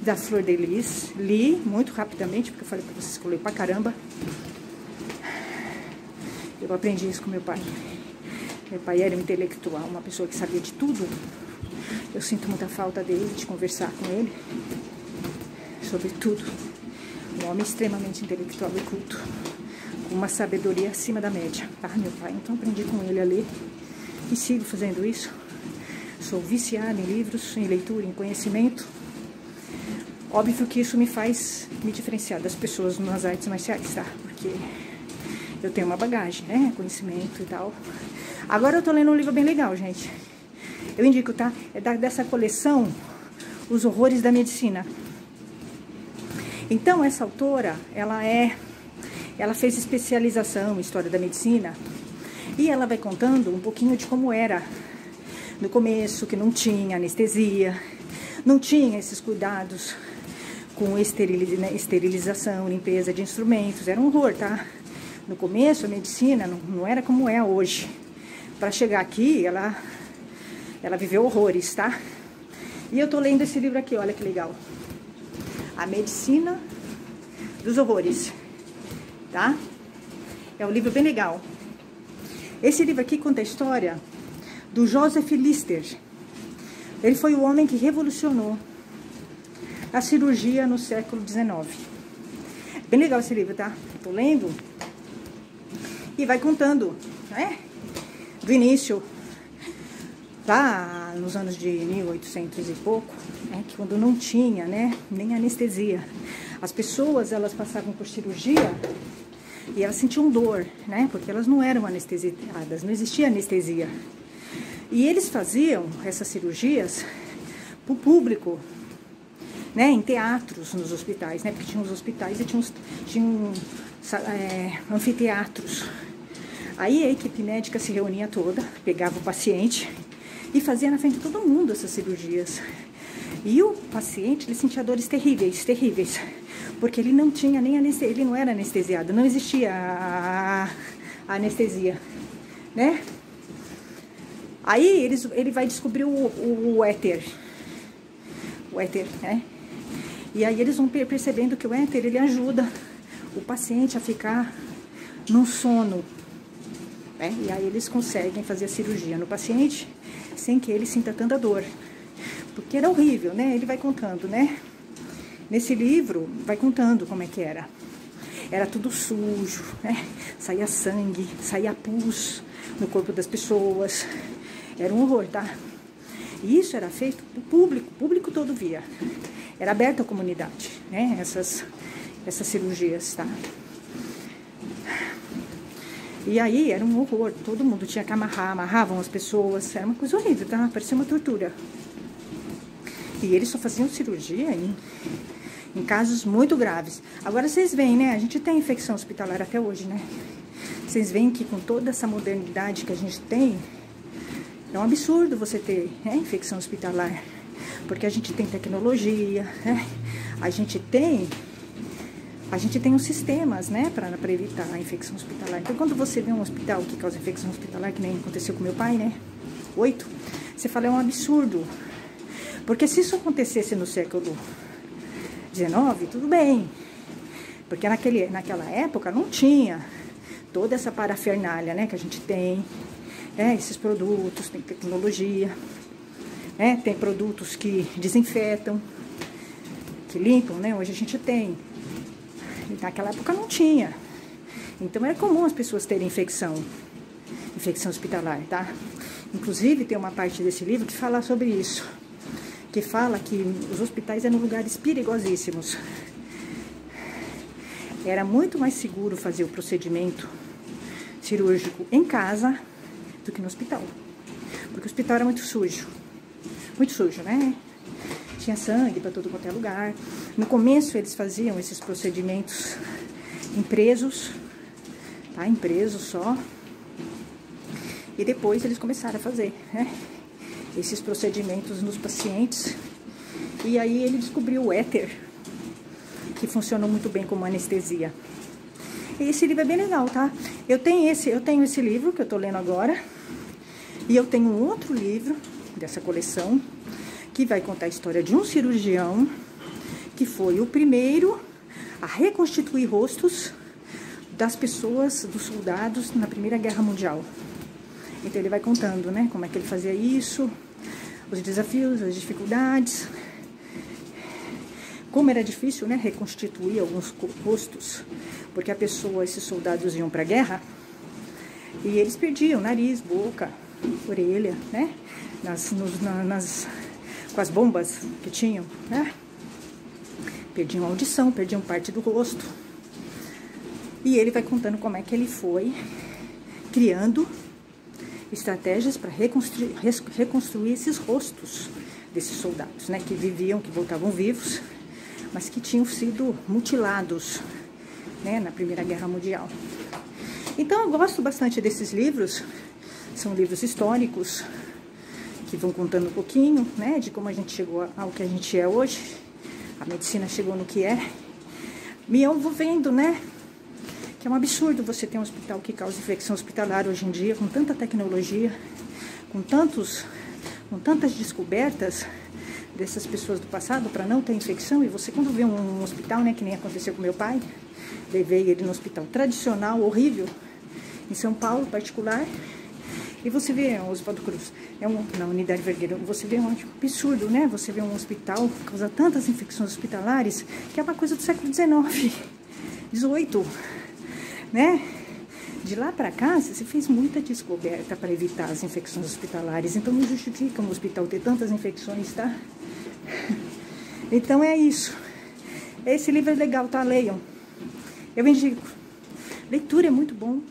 da Flor de Lis. Li muito rapidamente, porque eu falei pra vocês que eu leio pra caramba. Eu aprendi isso com meu pai. Meu pai era um intelectual, uma pessoa que sabia de tudo. Eu sinto muita falta dele, de conversar com ele sobre tudo. Um homem extremamente intelectual e culto, com uma sabedoria acima da média, tá, meu pai? Então aprendi com ele a ler e sigo fazendo isso. Sou viciada em livros, em leitura, em conhecimento. Óbvio que isso me faz me diferenciar das pessoas nas artes marciais, tá? Porque eu tenho uma bagagem, né? Conhecimento e tal. Agora eu tô lendo um livro bem legal, gente. Eu indico, tá? É dessa coleção Os Horrores da Medicina. Então, essa autora, ela fez especialização em História da Medicina e ela vai contando um pouquinho de como era no começo, que não tinha anestesia, não tinha esses cuidados com esterilização, limpeza de instrumentos, era um horror, tá? No começo, a medicina não era como é hoje. Para chegar aqui, ela viveu horrores, tá? E eu tô lendo esse livro aqui, olha que legal. A Medicina dos Horrores, tá? É um livro bem legal. Esse livro aqui conta a história do Joseph Lister. Ele foi o homem que revolucionou a cirurgia no século XIX. Bem legal esse livro, tá? Tô lendo e vai contando, né? Do início, lá nos anos de 1800 e pouco, né, que quando não tinha, né, nem anestesia, as pessoas, elas passavam por cirurgia e elas sentiam dor, né, porque elas não eram anestesiadas, não existia anestesia. E eles faziam essas cirurgias para o público, né, em teatros nos hospitais, né, porque tinha os hospitais e tinham anfiteatros. Aí a equipe médica se reunia toda, pegava o paciente e fazia na frente de todo mundo essas cirurgias. E o paciente, ele sentia dores terríveis, terríveis, porque ele não tinha nem anestesia, ele não era anestesiado, não existia a anestesia, né? Aí ele vai descobrir o éter, né? E aí eles vão percebendo que o éter, ele ajuda o paciente a ficar num sono, né? E aí eles conseguem fazer a cirurgia no paciente sem que ele sinta tanta dor, porque era horrível, né? Ele vai contando, né? Nesse livro vai contando como é que era. Era tudo sujo, né? Saía sangue, saía pus no corpo das pessoas. Era um horror, tá? E isso era feito pro público, o público todo via. Era aberto à comunidade, né? Essas cirurgias, tá? E aí era um horror, todo mundo tinha que amarravam as pessoas, era uma coisa horrível, tá? Parecia uma tortura. E eles só faziam cirurgia em casos muito graves. Agora vocês veem, né? A gente tem infecção hospitalar até hoje, né? Vocês veem que com toda essa modernidade que a gente tem, é um absurdo você ter, né, infecção hospitalar. Porque a gente tem tecnologia, né? A gente tem os sistemas, né, para evitar a infecção hospitalar. Então, quando você vê um hospital que causa infecção hospitalar, que nem aconteceu com meu pai, né, 8, você fala, é um absurdo. Porque se isso acontecesse no século XIX, tudo bem. Porque naquela época não tinha toda essa parafernália, né, que a gente tem, né, esses produtos, tem tecnologia, né, tem produtos que desinfetam, que limpam, né, hoje a gente tem. Naquela época não tinha. Então era comum as pessoas terem infecção hospitalar, tá? Inclusive tem uma parte desse livro que fala sobre isso, que fala que os hospitais eram lugares perigosíssimos. Era muito mais seguro fazer o procedimento cirúrgico em casa do que no hospital, porque o hospital era muito sujo, né? Tinha sangue para todo quanto é lugar. No começo eles faziam esses procedimentos em presos, tá? Em presos só. E depois eles começaram a fazer, né, esses procedimentos nos pacientes. E aí ele descobriu o éter, que funcionou muito bem como anestesia. E esse livro é bem legal, tá? Eu tenho esse livro que eu tô lendo agora. E eu tenho um outro livro dessa coleção, que vai contar a história de um cirurgião que foi o primeiro a reconstituir rostos das pessoas, dos soldados na Primeira Guerra Mundial. Então ele vai contando, né, como é que ele fazia isso, os desafios, as dificuldades, como era difícil, né, reconstituir alguns rostos, porque a pessoa, esses soldados iam para a guerra e eles perdiam nariz, boca, orelha, né, com as bombas que tinham, né, perdiam a audição, perdiam parte do rosto. E ele vai contando como é que ele foi criando estratégias para reconstruir esses rostos desses soldados, né, que viviam, que voltavam vivos, mas que tinham sido mutilados, né, na Primeira Guerra Mundial. Então eu gosto bastante desses livros, são livros históricos, que vão contando um pouquinho, né, de como a gente chegou ao que a gente é hoje, a medicina chegou no que é. E eu vou vendo, né, que é um absurdo você ter um hospital que causa infecção hospitalar hoje em dia, com tanta tecnologia, com tantas descobertas dessas pessoas do passado para não ter infecção. E você, quando vê um hospital, né, que nem aconteceu com meu pai, levei ele no hospital tradicional, horrível, em São Paulo, particular, e você vê o Oswaldo Cruz, na Unidade Vergueiro, você vê um absurdo, né? Você vê um hospital que causa tantas infecções hospitalares, que é uma coisa do século XIX, XVIII, né? De lá para cá, se fez muita descoberta para evitar as infecções hospitalares, então não justifica um hospital ter tantas infecções, tá? Então é isso. Esse livro é legal, tá? Leiam. Eu indico. Leitura é muito bom.